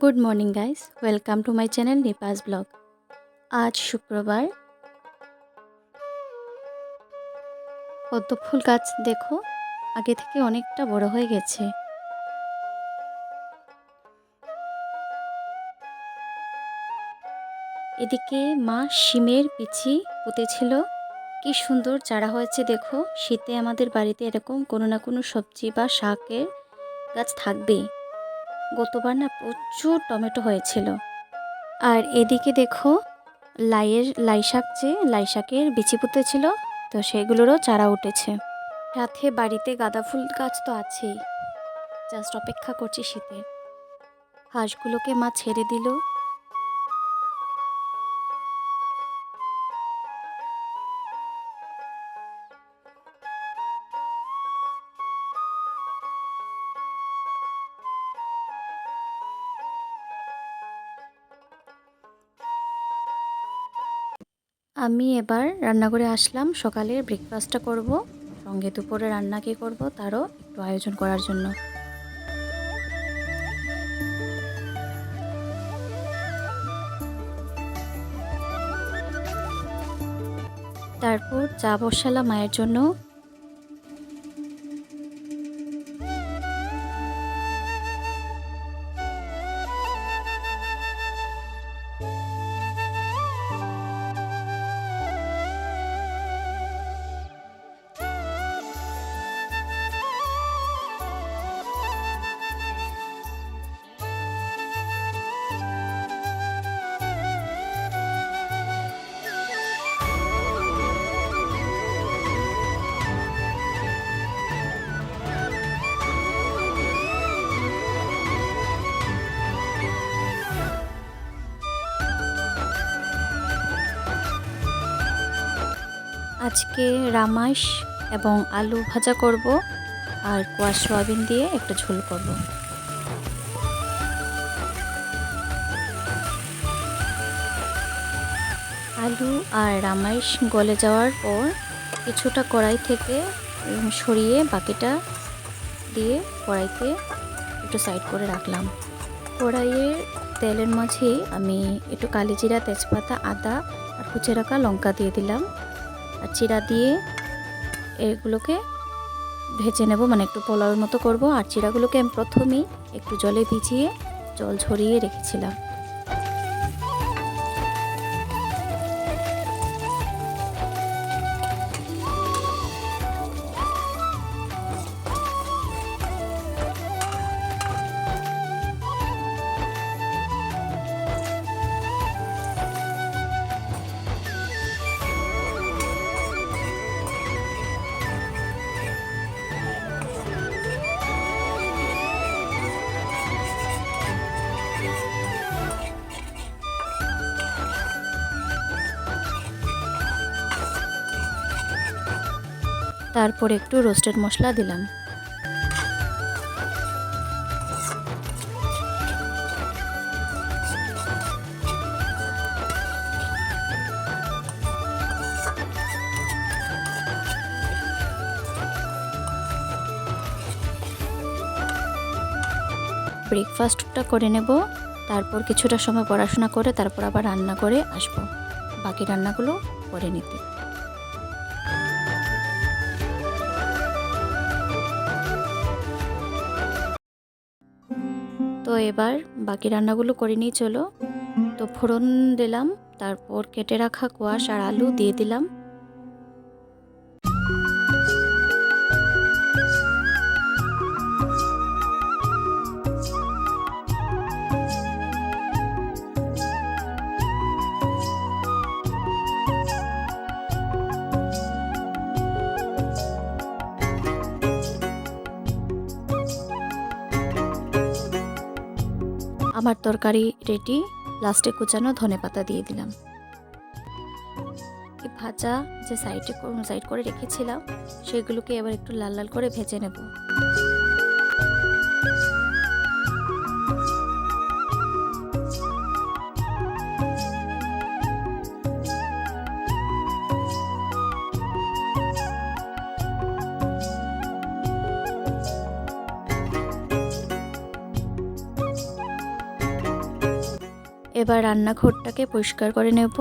Good morning guys, welcome to my channel নিপাস blog. আজ শুক্রবার। পদ্ম ফুল গাছ দেখো আগে থেকে অনেকটা বড় হয়ে গেছে। এদিকে মা শিমের বিচি পুঁতেছিল, কি সুন্দর চারা হয়েছে দেখো। শীতে আমাদের বাড়িতে এরকম কোনো না কোনো সবজি বা শাকের গাছ থাকবেই। গতবার না প্রচুর টমেটো হয়েছিল। আর এদিকে দেখো লাই শাকের বিচি পুঁতেছিল, তো সেগুলোরও চারা উঠেছে। সাথে বাড়িতে গাঁদা ফুল গাছ তো আছেই, জাস্ট অপেক্ষা করছি শীতে। হাঁসগুলোকে মা ছেড়ে দিল। আমি এবার রান্নাঘরে আসলাম সকালের ব্রেকফাস্টটা করব, সঙ্গে দুপুরে রান্না কী করবো তারও একটু আয়োজন করার জন্য। তারপর চা বসালাম মায়ের জন্য। আজকে রামাইশ এবং আলু ভাজা করব, আর কোয়া সয়াবিন দিয়ে একটা ঝোল করব। আলু আর রামাইশ গলে যাওয়ার পর কিছুটা কড়াই থেকে সরিয়ে বাকিটা দিয়ে কড়াইতে একটু সাইড করে রাখলাম। কড়াইয়ের তেলের মাঝে আমি একটু কালিজিরা, তেজপাতা, আদা আর কুচে রাখা লঙ্কা দিয়ে দিলাম, আর চিরা দিয়ে এগুলোকে ভেজে নেব, মানে একটু পোলাওয়ের মতো করব। আর চিরাগুলোকে আমি প্রথমেই একটু জলে ভিজিয়ে জল ঝরিয়ে রেখেছিলাম। তারপর একটু রোস্টেড মশলা দিলাম। ব্রেকফাস্টটা করে নেব, তারপর কিছুটা সময় পড়াশোনা করে তারপর আবার রান্না করে আসব, বাকি রান্নাগুলো করে নিতে। তো এবার বাকি রান্নাগুলো করে নিয়ে চলো। তো ফোড়ন দিলাম, তারপর কেটে রাখা কোয়াশ আর আলু দিয়ে দিলাম। আমার তরকারি রেডি, লাস্টে কুচানো ধনেপাতা দিয়ে দিলাম। ভাজা যে সাইড করে রেখেছিলাম সেগুলোকে এবার একটু লাল লাল করে ভেজে নেব। এবার রান্নাঘরটাকে পরিষ্কার করে নেব।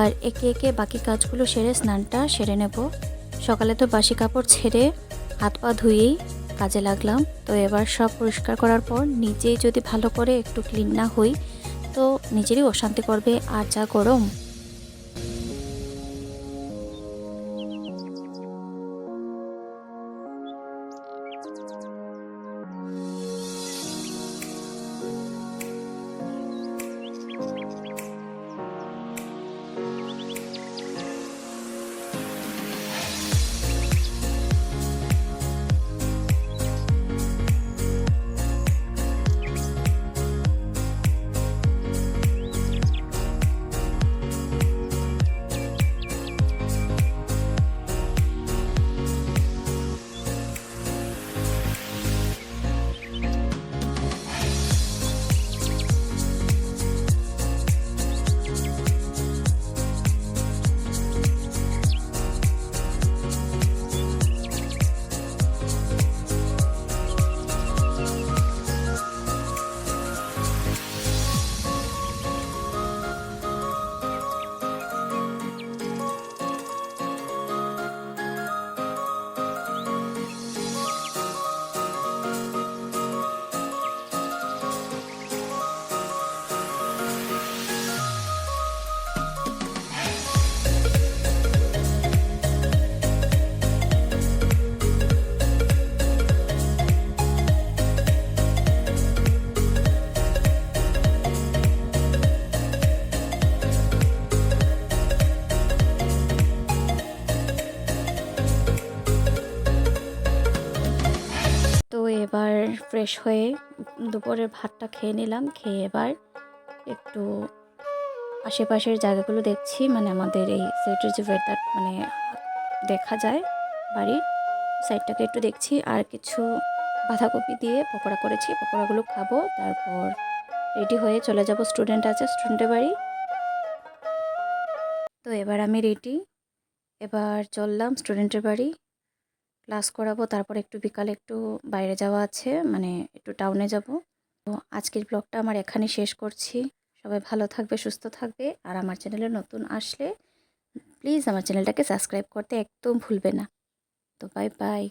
আর একে একে বাকি কাজগুলো সেরে স্নানটা সেরে নেব। সকালে তো বাসি কাপড় ছেড়ে হাত পা ধুয়েই কাজে লাগলাম। তো এবার সব পরিষ্কার করার পর নিজেই যদি ভালো করে একটু ক্লিন না হই তো নিজেরই অশান্তি করবে। আর যা গরম, তো এবার ফ্রেশ হয়ে দুপুরের ভাতটা খেয়ে নিলাম। খেয়ে এবার একটু আশেপাশের জায়গাগুলো দেখছি, মানে আমাদের এই সাইডের যে ওয়েদার মানে দেখা যায় বাড়ির সাইডটাকে একটু দেখছি। আর কিছু বাঁধাকপি দিয়ে পকোড়া করেছি, পকোড়াগুলো খাবো। তারপর রেডি হয়ে চলে যাব, স্টুডেন্ট আছে স্টুডেন্টের বাড়ি। তো এবার আমি রেডি, এবার চললাম স্টুডেন্টের বাড়ি, ক্লাস করাবো। তারপর একটু বিকালে একটু বাইরে যাওয়া আছে, মানে একটু টাউনে যাব। তো আজকের ব্লগটা আমার এখানে শেষ করছি। সবাই ভালো থাকবে, সুস্থ থাকবে। আর আমার চ্যানেলে নতুন আসলে প্লিজ আমার চ্যানেলটাকে সাবস্ক্রাইব করতে একদম ভুলবে না। তো বাই বাই।